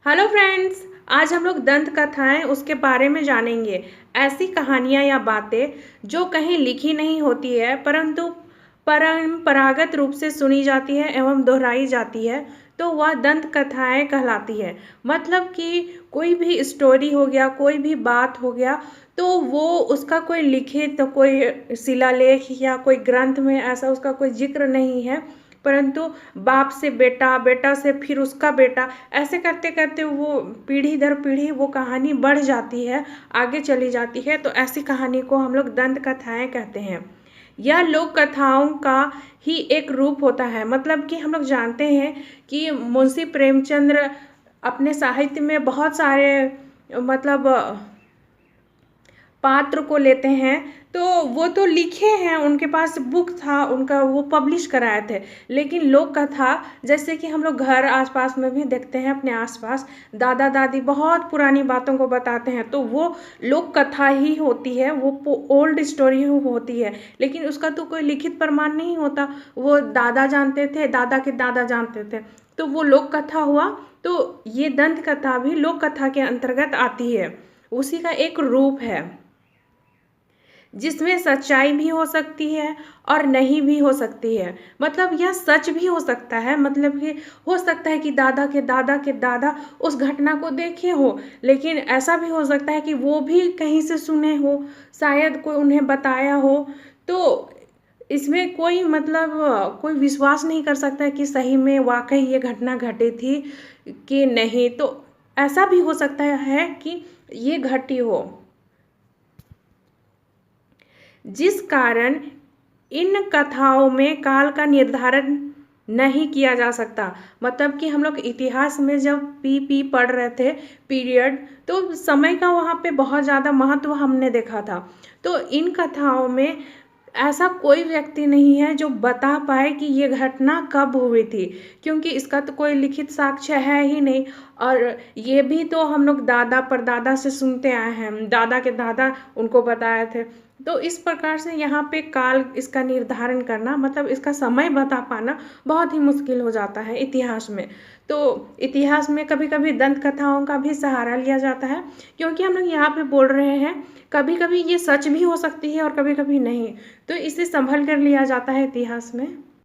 Hello friends. आज हम लोग दंत कथाएं उसके बारे में जानेंगे। ऐसी कहानियां या बातें जो कहीं लिखी नहीं होती है परंतु परंपरागत रूप से सुनी जाती है एवं दोहराई जाती है, तो वह दंत कथाएं कहलाती है। मतलब कि कोई भी स्टोरी हो गया, कोई भी बात हो गया, तो वो उसका कोई लिखित तो कोई शिलालेख या कोई ग्रंथ में ऐसा उसका कोई जिक्र नहीं है, परंतु बाप से बेटा, बेटा से फिर उसका बेटा, ऐसे करते करते वो पीढ़ी दर पीढ़ी वो कहानी बढ़ जाती है, आगे चली जाती है। तो ऐसी कहानी को हम लोग दंत कथाएं कहते हैं। यह लोक कथाओं का ही एक रूप होता है। मतलब कि हम लोग जानते हैं कि मुंशी प्रेमचंद्र अपने साहित्य में बहुत सारे मतलब पात्र को लेते हैं, तो वो तो लिखे हैं, उनके पास बुक था उनका, वो पब्लिश कराए थे। लेकिन लोक कथा जैसे कि हम लोग घर आसपास में भी देखते हैं, अपने आसपास दादा दादी बहुत पुरानी बातों को बताते हैं, तो वो लोक कथा ही होती है, वो ओल्ड स्टोरी होती है। लेकिन उसका तो कोई लिखित प्रमाण नहीं होता, वो दादा जानते थे, दादा के दादा जानते थे, तो वो लोक कथा हुआ। तो ये दंत कथा भी लोक कथा के अंतर्गत आती है, उसी का एक रूप है जिसमें सच्चाई भी हो सकती है और नहीं भी हो सकती है। मतलब यह सच भी हो सकता है, मतलब कि हो सकता है कि दादा के दादा उस घटना को देखे हो, लेकिन ऐसा भी हो सकता है कि वो भी कहीं से सुने हो, शायद कोई उन्हें बताया हो। तो इसमें कोई मतलब कोई विश्वास नहीं कर सकता है कि सही में वाकई ये घटना घटी थी कि नहीं। तो ऐसा भी हो सकता है कि ये घटी हो, जिस कारण इन कथाओं में काल का निर्धारण नहीं किया जा सकता। मतलब कि हम लोग इतिहास में जब पी पढ़ रहे थे पीरियड, तो समय का वहाँ पे बहुत ज़्यादा महत्व हमने देखा था। तो इन कथाओं में ऐसा कोई व्यक्ति नहीं है जो बता पाए कि ये घटना कब हुई थी, क्योंकि इसका तो कोई लिखित साक्ष्य है ही नहीं। और ये भी तो हम लोग दादा परदादा से सुनते आए हैं, दादा के दादा उनको बताए थे। तो इस प्रकार से यहाँ पे काल इसका निर्धारण करना, मतलब इसका समय बता पाना बहुत ही मुश्किल हो जाता है इतिहास में। तो इतिहास में कभी कभी दंत कथाओं का भी सहारा लिया जाता है, क्योंकि हम लोग यहाँ पे बोल रहे हैं, कभी कभी ये सच भी हो सकती है और कभी कभी नहीं, तो इसे संभल कर लिया जाता है इतिहास में।